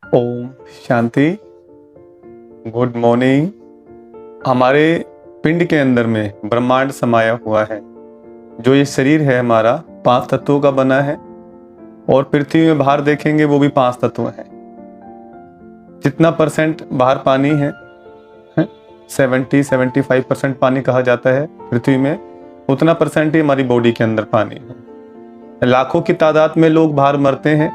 Om Shanti. Good morning. हमारे पिंड के अंदर में ब्रह्मांड समाया हुआ है। जो ये शरीर है हमारा 5 तत्वों का बना है और पृथ्वी में बाहर देखेंगे वो भी 5 तत्व हैं। जितना परसेंट बाहर पानी है 70-75% पानी कहा जाता है पृथ्वी में, उतना परसेंट ही हमारी बॉडी के अंदर पानी है। लाखों की तादाद में लोग बाहर मरते हैं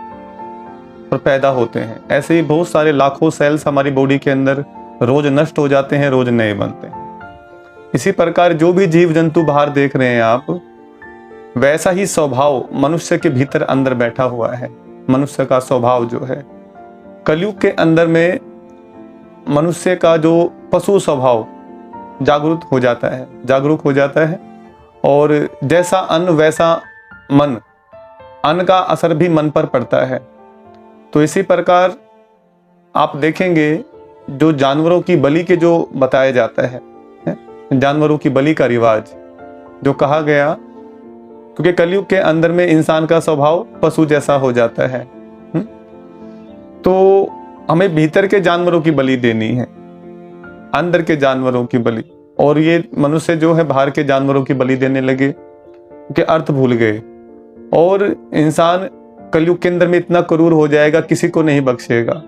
और पैदा होते हैं। ऐसे ही बहुत सारे लाखों सेल्स हमारी बॉडी के अंदर रोज नष्ट हो जाते हैं, रोज नए बनते हैं। इसी प्रकार जो भी जीव जंतु बाहर देख रहे हैं आप, वैसा ही स्वभाव मनुष्य के भीतर अंदर बैठा हुआ है। मनुष्य का स्वभाव जो है कलयुग के अंदर में मनुष्य का जो पशु स्वभाव जागरूक हो जाता है और जैसा अन्न वैसा मन, अन्न का असर भी मन पर पड़ता है। तो इसी प्रकार आप देखेंगे जो जानवरों की बलि के जो बताया जाता है, जानवरों की बलि का रिवाज जो कहा गया, क्योंकि कलयुग के अंदर में इंसान का स्वभाव पशु जैसा हो जाता है। तो हमें भीतर के जानवरों की बलि देनी है, अंदर के जानवरों की बलि। और ये मनुष्य जो है बाहर के जानवरों की बलि देने लगे क्योंकि अर्थ भूल गए। और इंसान कलयुग के अंदर में इतना क्रूर हो जाएगा, किसी को नहीं बख्शेगा।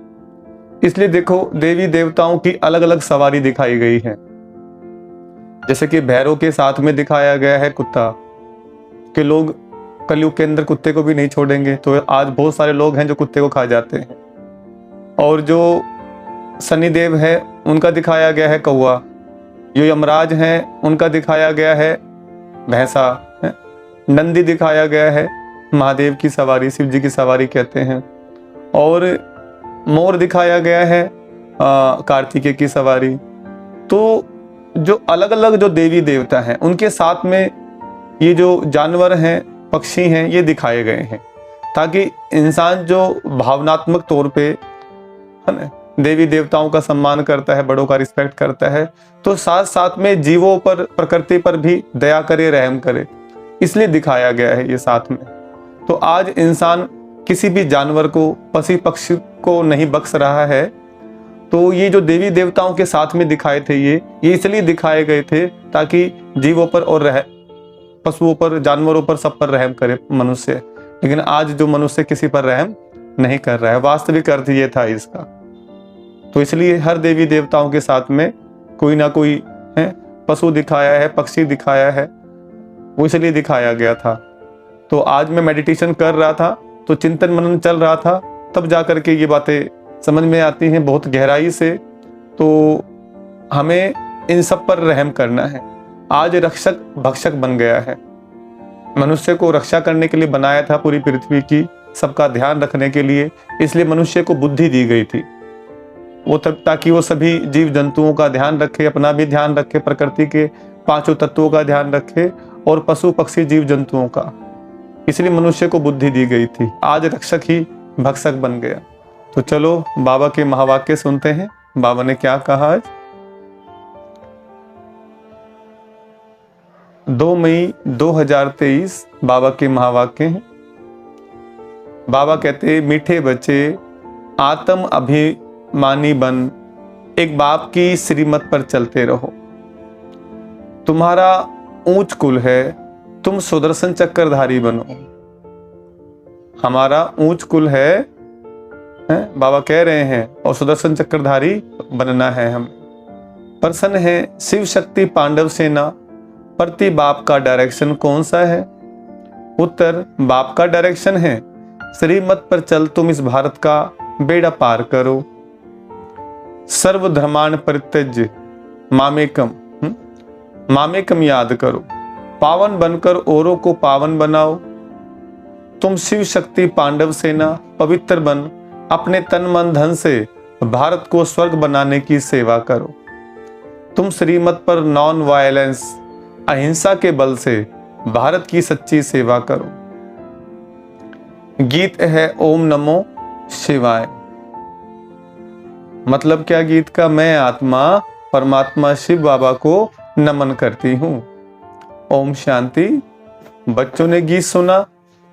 इसलिए देखो देवी देवताओं की अलग अलग सवारी दिखाई गई है। जैसे कि भैरव के साथ में दिखाया गया है कुत्ता, कि लोग कलयुग के अंदर कुत्ते को भी नहीं छोड़ेंगे। तो आज बहुत सारे लोग हैं जो कुत्ते को खा जाते हैं। और जो शनिदेव है उनका दिखाया गया है कौवा, जो यमराज हैं उनका दिखाया गया है भैंसा, नंदी दिखाया गया है महादेव की सवारी, शिव जी की सवारी कहते हैं। और मोर दिखाया गया है कार्तिकेय की सवारी। तो जो अलग अलग जो देवी देवता हैं उनके साथ में ये जो जानवर हैं, पक्षी हैं, ये दिखाए गए हैं, ताकि इंसान जो भावनात्मक तौर पे है ना देवी देवताओं का सम्मान करता है, बड़ों का रिस्पेक्ट करता है, तो साथ साथ में जीवों पर, प्रकृति पर भी दया करे, रहम करे, इसलिए दिखाया गया है ये साथ में। तो आज इंसान किसी भी जानवर को, पशु पक्षी को नहीं बख्श रहा है। तो ये जो देवी देवताओं के साथ में दिखाए थे, ये इसलिए दिखाए गए थे ताकि जीवों पर और पशुओं पर, जानवरों पर, सब पर रहम करे मनुष्य। लेकिन आज जो मनुष्य किसी पर रहम नहीं कर रहा है, वास्तविक अर्थ ये था इसका। तो इसलिए हर देवी देवताओं के साथ में कोई ना कोई है पशु दिखाया है, पक्षी दिखाया है, वो इसलिए दिखाया गया था। तो आज मैं मेडिटेशन कर रहा था, तो चिंतन मनन चल रहा था, तब जाकर के ये बातें समझ में आती हैं बहुत गहराई से। तो हमें इन सब पर रहम करना है। आज रक्षक भक्षक बन गया है। मनुष्य को रक्षा करने के लिए बनाया था, पूरी पृथ्वी की सबका ध्यान रखने के लिए। इसलिए मनुष्य को बुद्धि दी गई थी, वो तब ताकि वो सभी जीव जंतुओं का ध्यान रखे, अपना भी ध्यान रखे, प्रकृति के 5 तत्वों का ध्यान रखे और पशु पक्षी जीव जंतुओं का। इसलिए मनुष्य को बुद्धि दी गई थी। आज रक्षक ही भक्षक बन गया। तो चलो बाबा के महावाक्य सुनते हैं। बाबा ने क्या कहा आज? 2 मई 2023 बाबा के महावाक्य हैं। बाबा कहते, मीठे बच्चे आत्म अभिमानी बन, एक बाप की श्रीमत पर चलते रहो। तुम्हारा ऊंच कुल है, तुम सुदर्शन चक्रधारी बनो। हमारा ऊंच कुल है, बाबा कह रहे हैं, और सुदर्शन चक्रधारी बनना है हम। प्रश्न है, शिव शक्ति पांडव सेना प्रति बाप का डायरेक्शन कौन सा है? उत्तर, बाप का डायरेक्शन है, श्रीमत पर चल, तुम इस भारत का बेड़ा पार करो। सर्वधर्मान परित्यज्य मामेकम, मामेकम याद करो, पावन बनकर औरों को पावन बनाओ। तुम शिव शक्ति पांडव सेना पवित्र बन, अपने तन मन धन से भारत को स्वर्ग बनाने की सेवा करो। तुम श्रीमत पर नॉन वायलेंस, अहिंसा के बल से भारत की सच्ची सेवा करो। गीत है ओम नमो शिवाय। मतलब क्या गीत का? मैं आत्मा परमात्मा शिव बाबा को नमन करती हूँ। ओम शांति। बच्चों ने गीत सुना,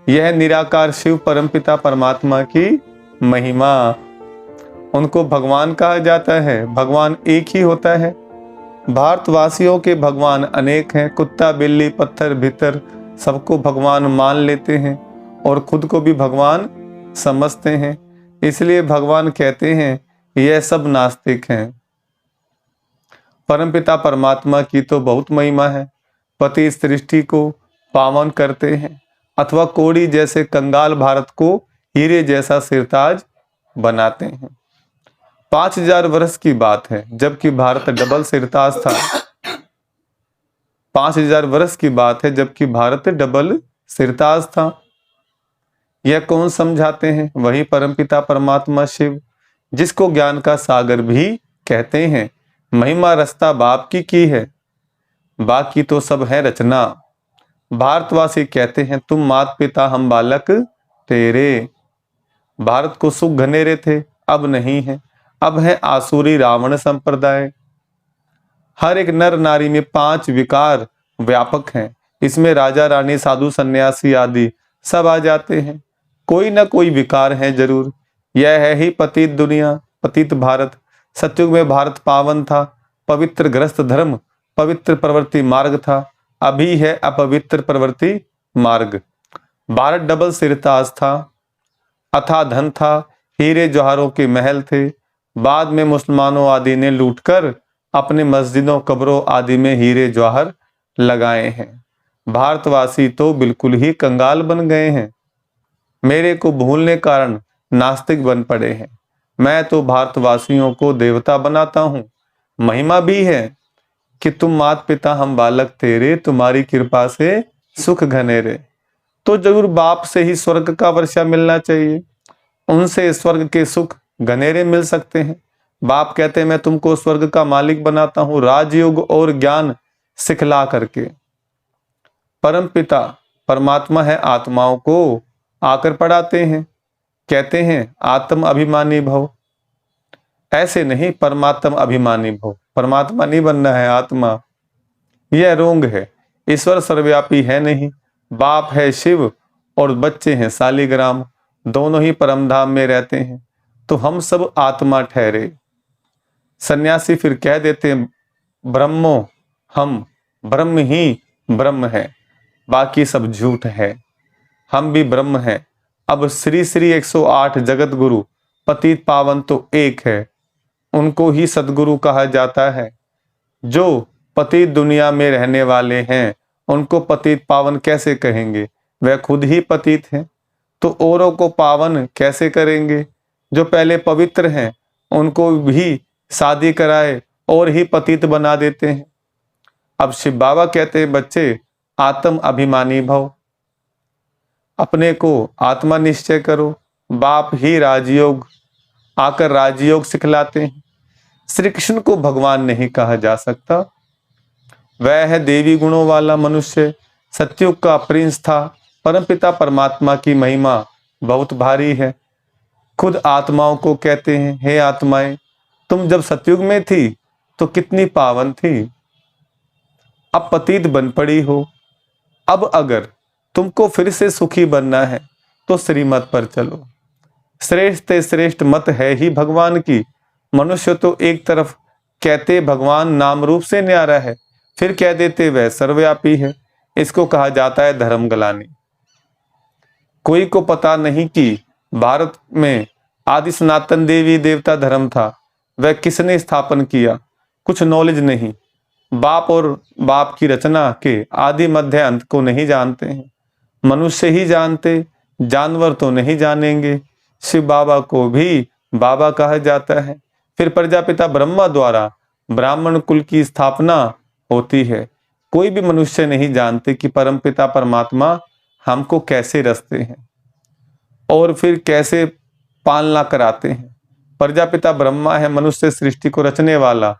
यह निराकार शिव परमपिता परमात्मा की महिमा। उनको भगवान कहा जाता है। भगवान एक ही होता है। भारतवासियों के भगवान अनेक हैं। कुत्ता, बिल्ली, पत्थर, भीतर सबको भगवान मान लेते हैं और खुद को भी भगवान समझते हैं। इसलिए भगवान कहते हैं यह सब नास्तिक हैं। परमपिता परमात्मा की तो बहुत महिमा है। पति सृष्टि को पावन करते हैं अथवा कोड़ी जैसे कंगाल भारत को हीरे जैसा सिरताज बनाते हैं। 5000 वर्ष की बात है जबकि भारत डबल सिरताज था। 5000 वर्ष की बात है जबकि भारत डबल सिरताज था। यह कौन समझाते हैं? वही परमपिता परमात्मा शिव, जिसको ज्ञान का सागर भी कहते हैं। महिमा रस्ता बाप की है, बाकी तो सब है रचना। भारतवासी कहते हैं तुम मात पिता हम बालक तेरे। भारत को सुख घनेरे थे, अब नहीं है। अब है आसुरी रावण संप्रदाय। हर एक नर नारी में 5 विकार व्यापक हैं। इसमें राजा रानी साधु सन्यासी आदि सब आ जाते हैं। कोई ना कोई विकार है जरूर। यह है ही पतित दुनिया, पतित भारत। सतयुग में भारत पावन था, पवित्र ग्रस्त धर्म, पवित्र प्रवृत्ति मार्ग था। अभी है अपवित्र प्रवृत्ति मार्ग। भारत डबल सिरताज था, अथा धन था, हीरे जवाहरों के महल थे। बाद में मुसलमानों आदि ने लूटकर अपने मस्जिदों कब्रों आदि में हीरे जवाहर लगाए हैं। भारतवासी तो बिल्कुल ही कंगाल बन गए हैं। मेरे को भूलने कारण नास्तिक बन पड़े हैं। मैं तो भारतवासियों को देवता बनाता हूँ। महिमा भी है कि तुम मात पिता हम बालक तेरे, तुम्हारी कृपा से सुख घनेरे। तो जरूर बाप से ही स्वर्ग का वर्षा मिलना चाहिए। उनसे स्वर्ग के सुख घनेरे मिल सकते हैं। बाप कहते हैं मैं तुमको स्वर्ग का मालिक बनाता हूं राजयोग और ज्ञान सिखला करके। परम पिता परमात्मा है, आत्माओं को आकर पढ़ाते हैं। कहते हैं आत्म अभिमानी भव। ऐसे नहीं, परमात्म अभिमानी भव। परमात्मा नहीं बनना है, आत्मा। यह रोंग है। ईश्वर सर्वव्यापी है नहीं। बाप है शिव और बच्चे हैं शालिग्राम। दोनों ही परमधाम में रहते हैं, तो हम सब आत्मा ठहरे। सन्यासी फिर कह देते हैं ब्रह्मो हम, ब्रह्म ही ब्रह्म है, बाकी सब झूठ है। हम भी ब्रह्म हैं। अब श्री श्री 108 जगत गुरु पतित पावन तो एक है, उनको ही सदगुरु कहा जाता है। जो पतित दुनिया में रहने वाले हैं उनको पतित पावन कैसे कहेंगे? वह खुद ही पतित हैं, तो औरों को पावन कैसे करेंगे? जो पहले पवित्र हैं उनको भी शादी कराए और ही पतित बना देते हैं। अब शिव बाबा कहते हैं बच्चे आत्म अभिमानी भव, अपने को आत्मा निश्चय करो। बाप ही राजयोग आकर राजयोग सिखलाते हैं। श्री कृष्ण को भगवान नहीं कहा जा सकता। वह है देवी गुणों वाला मनुष्य, सतयुग का प्रिंस था। परमपिता परमात्मा की महिमा बहुत भारी है। खुद आत्माओं को कहते हैं हे आत्माएं, तुम जब सतयुग में थी तो कितनी पावन थी, अब पतित बन पड़ी हो। अब अगर तुमको फिर से सुखी बनना है तो श्रीमत पर चलो। श्रेष्ठ श्रेष्ठ मत है ही भगवान की। मनुष्य तो एक तरफ कहते भगवान नाम रूप से न्यारा है, फिर कह देते वह सर्वव्यापी है। इसको कहा जाता है धर्म गलानी। कोई को पता नहीं कि भारत में आदि सनातन देवी देवता धर्म था, वह किसने स्थापन किया, कुछ नॉलेज नहीं। बाप और बाप की रचना के आदि मध्य अंत को नहीं जानते हैं। मनुष्य ही जानते, जानवर तो नहीं जानेंगे। शिव बाबा को भी बाबा कहा जाता है। फिर प्रजापिता ब्रह्मा द्वारा ब्राह्मण कुल की स्थापना होती है। कोई भी मनुष्य नहीं जानते कि परमपिता परमात्मा हमको कैसे रचते हैं और फिर कैसे पालना कराते हैं। प्रजापिता ब्रह्मा है मनुष्य सृष्टि को रचने वाला।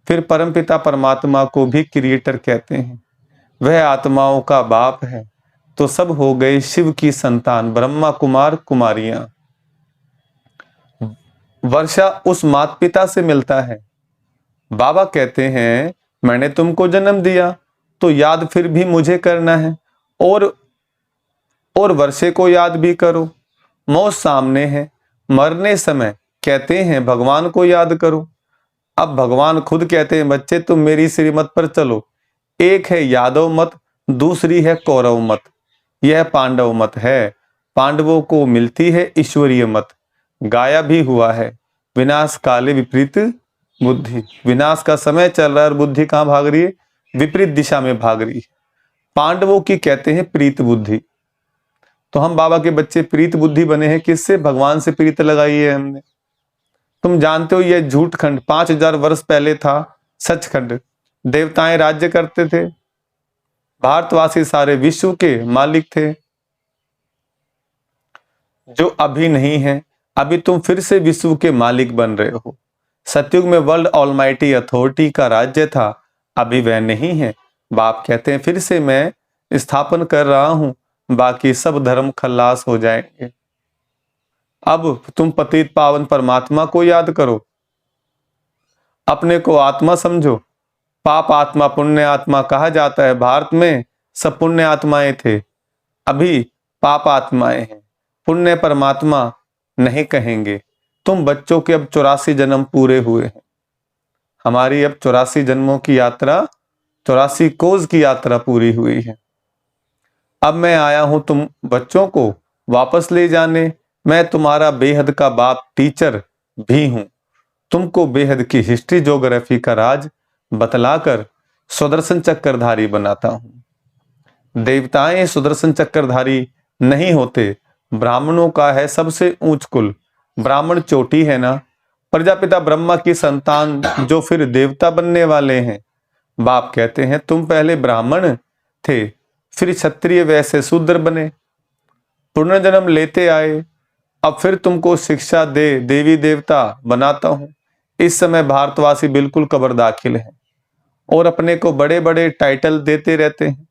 फिर परमपिता परमात्मा को भी क्रिएटर कहते हैं। वह आत्माओं का बाप है, तो सब हो गए शिव की संतान, ब्रह्मा कुमार कुमारियां। वर्षा उस माता पिता से मिलता है। बाबा कहते हैं मैंने तुमको जन्म दिया तो याद फिर भी मुझे करना है, और वर्षे को याद भी करो। मौत सामने है, मरने समय कहते हैं भगवान को याद करो। अब भगवान खुद कहते हैं बच्चे तुम मेरी श्रीमत पर चलो। एक है यादव मत, दूसरी है कौरव मत, यह पांडव मत है। पांडवों को मिलती है ईश्वरीय मत। गाया भी हुआ है विनाश काले विपरीत बुद्धि। विनाश का समय चल रहा है और बुद्धि कहाँ भाग रही है? विपरीत दिशा में भाग रही है। पांडवों की कहते हैं प्रीत बुद्धि। तो हम बाबा के बच्चे प्रीत बुद्धि बने हैं किससे? भगवान से प्रीत लगाई है हमने। तुम जानते हो यह झूठ खंड 5000 वर्ष पहले था सचखंड। देवताएं राज्य करते थे, भारतवासी सारे विश्व के मालिक थे, जो अभी नहीं है। अभी तुम फिर से विश्व के मालिक बन रहे हो। सतयुग में वर्ल्ड ऑलमाइटी अथॉरिटी का राज्य था, अभी वह नहीं है। बाप कहते हैं फिर से मैं स्थापन कर रहा हूं, बाकी सब धर्म खल्लास हो जाएंगे। अब तुम पतित पावन परमात्मा को याद करो, अपने को आत्मा समझो। पाप आत्मा पुण्य आत्मा कहा जाता है। भारत में सब पुण्य आत्माएं थे, अभी पाप आत्माएं हैं। पुण्य परमात्मा नहीं कहेंगे। तुम बच्चों के अब 84 जन्म पूरे हुए हैं। हमारी अब 84 जन्मों की यात्रा, 84 कोस की यात्रा पूरी हुई है। अब मैं आया हूं तुम बच्चों को वापस ले जाने। मैं तुम्हारा बेहद का बाप टीचर भी हूं। तुमको बेहद की हिस्ट्री ज्योग्राफी का राज बतलाकर सुदर्शन चक्रधारी बनाता हूं। देवताएं सुदर्शन चक्रधारी नहीं होते, ब्राह्मणों का है सबसे ऊंच कुल। ब्राह्मण चोटी है ना, प्रजापिता ब्रह्मा की संतान जो फिर देवता बनने वाले हैं। बाप कहते हैं तुम पहले ब्राह्मण थे, फिर क्षत्रिय, वैसे शूद्र बने, पुनर्जन्म लेते आए। अब फिर तुमको शिक्षा दे देवी देवता बनाता हूं। इस समय भारतवासी बिल्कुल कब्र दाखिल है और अपने को बड़े बड़े टाइटल देते रहते हैं।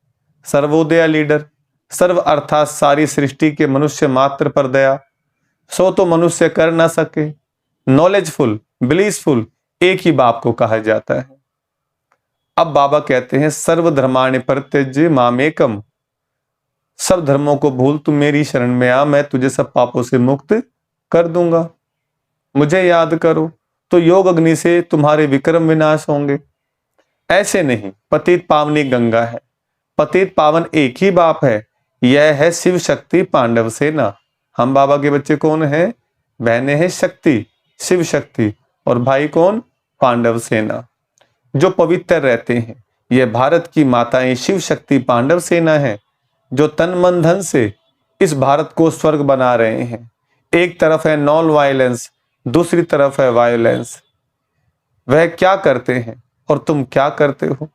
सर्वोदय लीडर, सर्व अर्थात सारी सृष्टि के मनुष्य मात्र पर दया, सो तो मनुष्य कर ना सके। नॉलेजफुल, ब्लिसफुल, एक ही बाप को कहा जाता है। अब बाबा कहते हैं सर्व धर्माणि परित्यज्य मामेकम। सब धर्मों को भूल, तुम मेरी शरण में आ, मैं तुझे सब पापों से मुक्त कर दूंगा। मुझे याद करो तो योग अग्नि से तुम्हारे विक्रम विनाश होंगे। ऐसे नहीं, पतित पावनी गंगा है। पतित पावन एक ही बाप है, यह है शिव शक्ति पांडव सेना। हम बाबा के बच्चे कौन है? बहनें हैं शक्ति, शिव शक्ति, और भाई कौन? पांडव सेना, जो पवित्र रहते हैं। यह भारत की माताएं शिव शक्ति पांडव सेना है, जो तन मन धन से इस भारत को स्वर्ग बना रहे हैं। एक तरफ है नॉन वायलेंस, दूसरी तरफ है वायलेंस। वह क्या करते हैं और तुम क्या करते हो?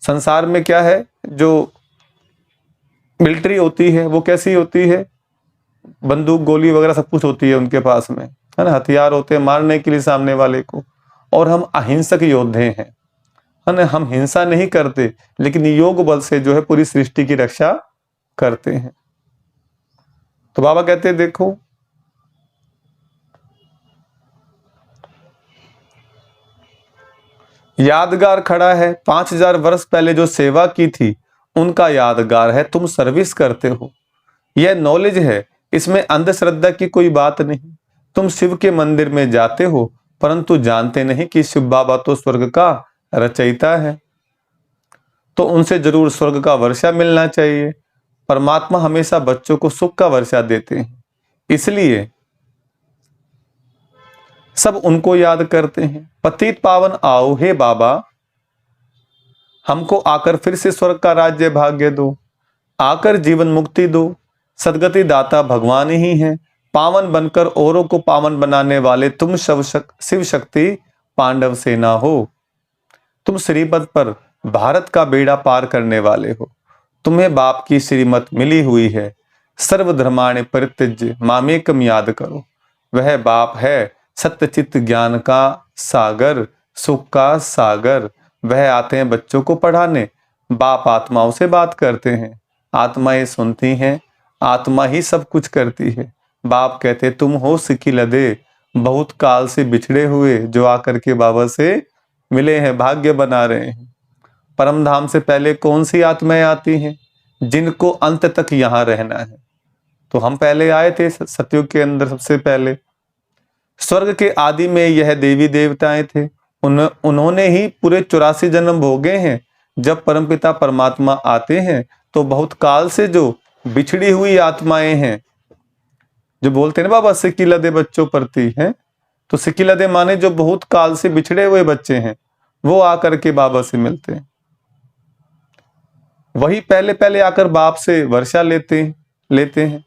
संसार में क्या है? जो मिलिट्री होती है वो कैसी होती है? बंदूक गोली वगैरह सब कुछ होती है उनके पास में, है ना, हथियार होते हैं मारने के लिए सामने वाले को। और हम अहिंसक योद्धे हैं, है ना, हम हिंसा नहीं करते, लेकिन योग बल से जो है पूरी सृष्टि की रक्षा करते हैं। तो बाबा कहते हैं देखो, यादगार खड़ा है। 5000 वर्ष पहले जो सेवा की थी उनका यादगार है। तुम सर्विस करते हो, यह नॉलेज है, इसमें अंधश्रद्धा की कोई बात नहीं। तुम शिव के मंदिर में जाते हो, परंतु जानते नहीं कि शिव बाबा तो स्वर्ग का रचयिता है, तो उनसे जरूर स्वर्ग का वर्षा मिलना चाहिए। परमात्मा हमेशा बच्चों को सुख का वर्षा देते हैं, इसलिए सब उनको याद करते हैं। पतित पावन आओ हे बाबा, हमको आकर फिर से स्वर्ग का राज्य भाग्य दो, आकर जीवन मुक्ति दो। सदगति दाता भगवान ही हैं, पावन बनकर औरों को पावन बनाने वाले तुम शिव शक्ति पांडव सेना हो। तुम श्रीमत पर भारत का बेड़ा पार करने वाले हो। तुम्हें बाप की श्रीमत मिली हुई है, सर्वधर्माणि परित्यज्य मामेकम याद करो। वह बाप है सत्यचित ज्ञान का सागर, सुख का सागर। वह आते हैं बच्चों को पढ़ाने, बाप आत्माओं से बात करते हैं, आत्माएं सुनती हैं, आत्मा ही सब कुछ करती है। बाप कहते तुम हो सिखी लदे, बहुत काल से बिछड़े हुए, जो आकर के बाबा से मिले हैं, भाग्य बना रहे हैं। परम धाम से पहले कौन सी आत्माएं आती हैं? जिनको अंत तक यहाँ रहना है। तो हम पहले आए थे सतयुग के अंदर सबसे पहले। स्वर्ग के आदि में यह देवी देवताएं थे, उन्होंने ही पूरे 84 जन्म भोगे हैं। जब परमपिता परमात्मा आते हैं तो बहुत काल से जो बिछड़ी हुई आत्माएं हैं, जो बोलते हैं ना बाबा सिकिला दे बच्चों प्रति हैं, तो सिकिला दे माने जो बहुत काल से बिछड़े हुए बच्चे हैं, वो आकर के बाबा से मिलते हैं। वही पहले पहले आकर बाप से वर्षा लेते हैं।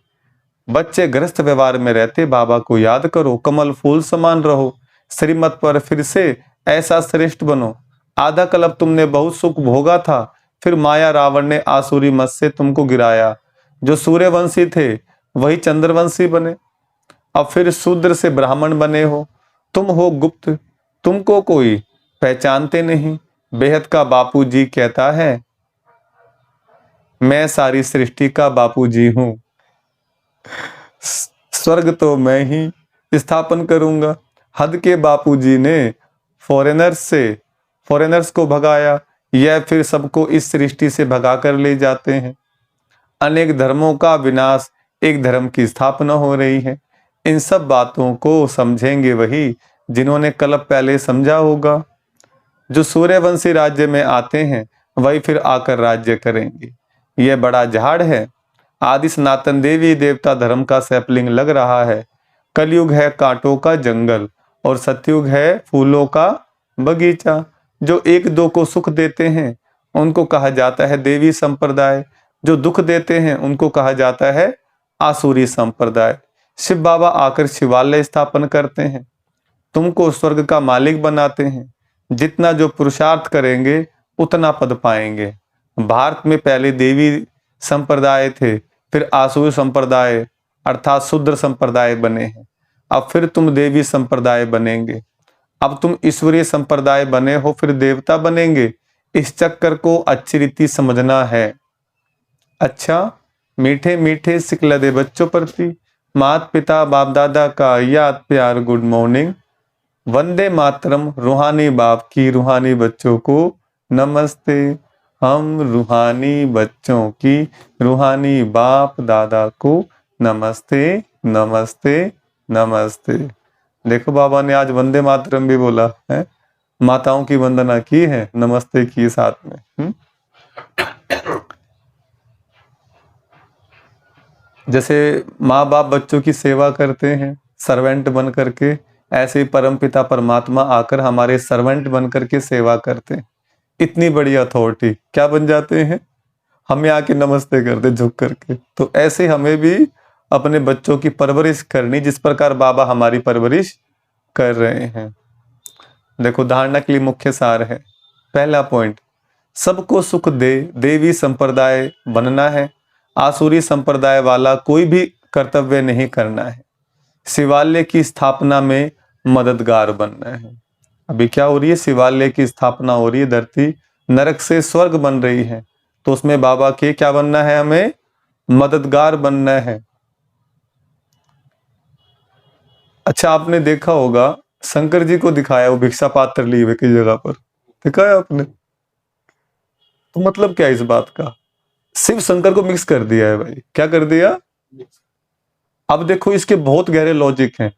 बच्चे ग्रस्त व्यवहार में रहते, बाबा को याद करो, कमल फूल समान रहो, श्रीमत पर फिर से ऐसा श्रेष्ठ बनो। आधा कल्प तुमने बहुत सुख भोगा था, फिर माया रावण ने आसुरी मत से तुमको गिराया। जो सूर्यवंशी थे वही चंद्रवंशी बने, अब फिर शूद्र से ब्राह्मण बने हो। तुम हो गुप्त, तुमको कोई पहचानते नहीं। बेहद का बापूजी कहता है, मैं सारी सृष्टि का बापूजी हूं। स्वर्ग तो मैं ही स्थापन करूंगा। हद के बापूजी ने फॉरेनर्स को भगाया, यह फिर सबको इस सृष्टि से भगा कर ले जाते हैं। अनेक धर्मों का विनाश, एक धर्म की स्थापना हो रही है। इन सब बातों को समझेंगे वही जिन्होंने कल्प पहले समझा होगा। जो सूर्यवंशी राज्य में आते हैं वही फिर आकर राज्य करेंगे। यह बड़ा झाड़ है, आदि सनातन देवी देवता धर्म का सैपलिंग लग रहा है। कलयुग है कांटों का जंगल और सतयुग है फूलों का बगीचा। जो एक दो को सुख देते हैं उनको कहा जाता है देवी संप्रदाय, जो दुख देते हैं उनको कहा जाता है आसुरी संप्रदाय। शिव बाबा आकर शिवालय स्थापन करते हैं, तुमको स्वर्ग का मालिक बनाते हैं। जितना जो पुरुषार्थ करेंगे उतना पद पाएंगे। भारत में पहले देवी संप्रदाय थे, फिर आसुरी संप्रदाय अर्थात शूद्र संप्रदाय बने हैं। अब फिर तुम देवी संप्रदाय बनेंगे। अब तुम ईश्वरीय संप्रदाय बने हो, फिर देवता बनेंगे। इस चक्कर को अच्छी रीति समझना है। अच्छा, मीठे मीठे सिकला दे बच्चों प्रति माता पिता बाप दादा का याद प्यार गुड मॉर्निंग। वंदे मातरम। रूहानी बाप की रूहानी बच्चों को नमस्ते। हम रूहानी बच्चों की रूहानी बाप दादा को नमस्ते नमस्ते नमस्ते। देखो बाबा ने आज वंदे मातरम भी बोला है, माताओं की वंदना की है, नमस्ते की साथ में। जैसे माँ बाप बच्चों की सेवा करते हैं सर्वेंट बन करके, ऐसे ही परमपिता परमात्मा आकर हमारे सर्वेंट बन करके सेवा करते हैं। इतनी बड़ी अथॉरिटी क्या बन जाते हैं, हमें आके नमस्ते करते झुक करके। तो ऐसे हमें भी अपने बच्चों की परवरिश करनी, जिस प्रकार बाबा हमारी परवरिश कर रहे हैं। देखो धारणा के लिए मुख्य सार है। पहला पॉइंट, सबको सुख दे देवी संप्रदाय बनना है। आसुरी संप्रदाय वाला कोई भी कर्तव्य नहीं करना है। शिवालय की स्थापना में मददगार बनना है। अभी क्या हो रही है, शिवालय की स्थापना हो रही है, धरती नरक से स्वर्ग बन रही है, तो उसमें बाबा के क्या बनना है, हमें मददगार बनना है। अच्छा, आपने देखा होगा शंकर जी को दिखाया वो भिक्षा पात्र लिए हुए की जगह पर, दिखाया आपने? तो मतलब क्या इस बात का, शिव शंकर को मिक्स कर दिया है भाई। क्या कर दिया? अब देखो इसके बहुत गहरे लॉजिक हैं।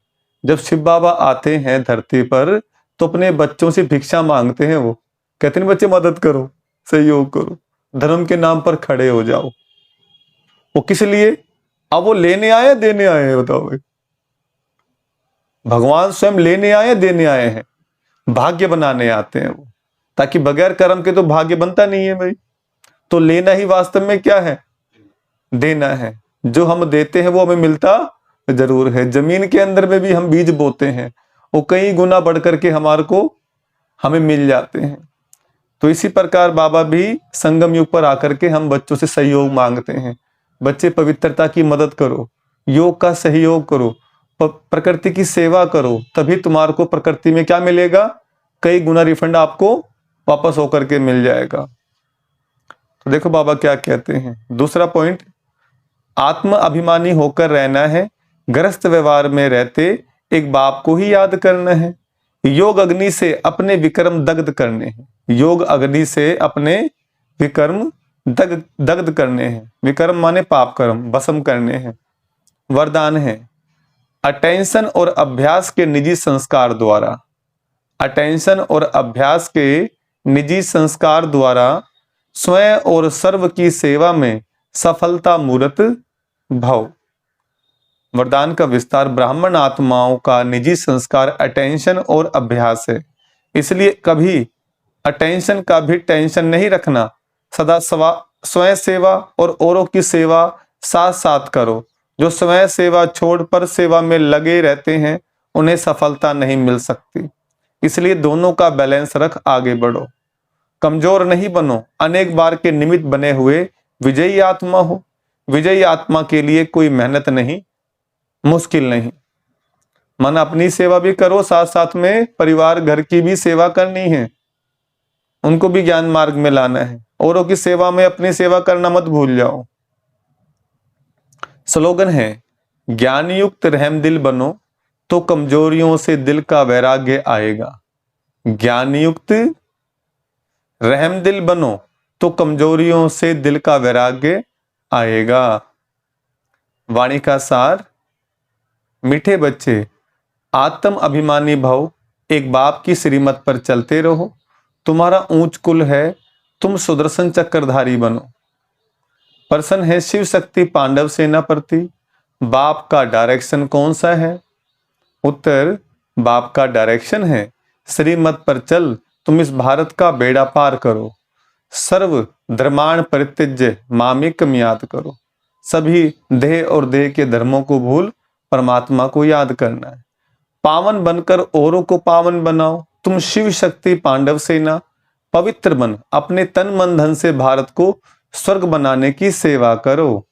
जब शिव बाबा आते हैं धरती पर तो अपने बच्चों से भिक्षा मांगते हैं। वो कहते हैं बच्चे मदद करो, सहयोग करो, धर्म के नाम पर खड़े हो जाओ। वो किस लिए? अब वो लेने आए देने आए हैं, बताओ भाई। भगवान स्वयं लेने आए देने आए हैं, भाग्य बनाने आते हैं वो, ताकि बगैर कर्म के तो भाग्य बनता नहीं है भाई। तो लेना ही वास्तव में क्या है, देना है। जो हम देते हैं वो हमें मिलता जरूर है। जमीन के अंदर में भी हम बीज बोते हैं, वो कई गुना बढ़ करके हमारे को हमें मिल जाते हैं। तो इसी प्रकार बाबा भी संगम युग पर आकर के हम बच्चों से सहयोग मांगते हैं। बच्चे पवित्रता की मदद करो, योग का सहयोग करो, प्रकृति की सेवा करो, तभी तुम्हारे को प्रकृति में क्या मिलेगा, कई गुना रिफंड आपको वापस होकर के मिल जाएगा। तो देखो बाबा क्या कहते हैं। दूसरा पॉइंट, आत्म अभिमानी होकर रहना है। ग्रस्त व्यवहार में रहते एक बाप को ही याद करना है। योग अग्नि से अपने विक्रम दग्ध करने हैं। योग अग्नि से अपने विक्रम दग्ध करने हैं। विक्रम माने पाप कर्म भस्म करने हैं। वरदान है, अटेंशन और अभ्यास के निजी संस्कार द्वारा, अटेंशन और अभ्यास के निजी संस्कार द्वारा स्वयं और सर्व की सेवा में सफलता मूर्त भव। वरदान का विस्तार, ब्राह्मण आत्माओं का निजी संस्कार अटेंशन और अभ्यास है, इसलिए कभी अटेंशन का भी टेंशन नहीं रखना। सदा स्वयं सेवा और औरों की सेवा साथ साथ करो। जो स्वयं सेवा छोड़ पर सेवा में लगे रहते हैं उन्हें सफलता नहीं मिल सकती, इसलिए दोनों का बैलेंस रख आगे बढ़ो। कमजोर नहीं बनो, अनेक बार के निमित्त बने हुए विजयी आत्मा हो। विजयी आत्मा के लिए कोई मेहनत नहीं, मुश्किल नहीं। मन अपनी सेवा भी करो, साथ साथ में परिवार घर की भी सेवा करनी है, उनको भी ज्ञान मार्ग में लाना है। औरों की सेवा में अपनी सेवा करना मत भूल जाओ। स्लोगन है, ज्ञान युक्त रहम दिल बनो तो कमजोरियों से दिल का वैराग्य आएगा। ज्ञान युक्त रहम दिल बनो तो कमजोरियों से दिल का वैराग्य आएगा। वाणी का सार, मीठे बच्चे आत्म अभिमानी भव, एक बाप की श्रीमत पर चलते रहो। तुम्हारा ऊंच कुल है, तुम सुदर्शन चक्रधारी बनो। प्रश्न है, शिव शक्ति पांडव सेना प्रति बाप का डायरेक्शन कौन सा है? उत्तर, बाप का डायरेक्शन है, श्रीमत पर चल, तुम इस भारत का बेड़ा पार करो। सर्व धर्माण परित्यज्य मामेकम याद करो। सभी देह और देह के धर्मों को भूल परमात्मा को याद करना है। पावन बनकर औरों को पावन बनाओ। तुम शिव शक्ति पांडव सेना पवित्र बन, अपने तन मन धन से भारत को स्वर्ग बनाने की सेवा करो।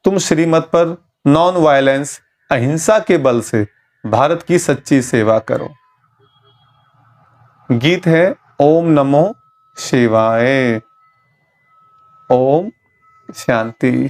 तुम श्रीमत पर नॉन वायलेंस अहिंसा के बल से भारत की सच्ची सेवा करो। गीत है, ओम नमो शिवाय। ओम शांति।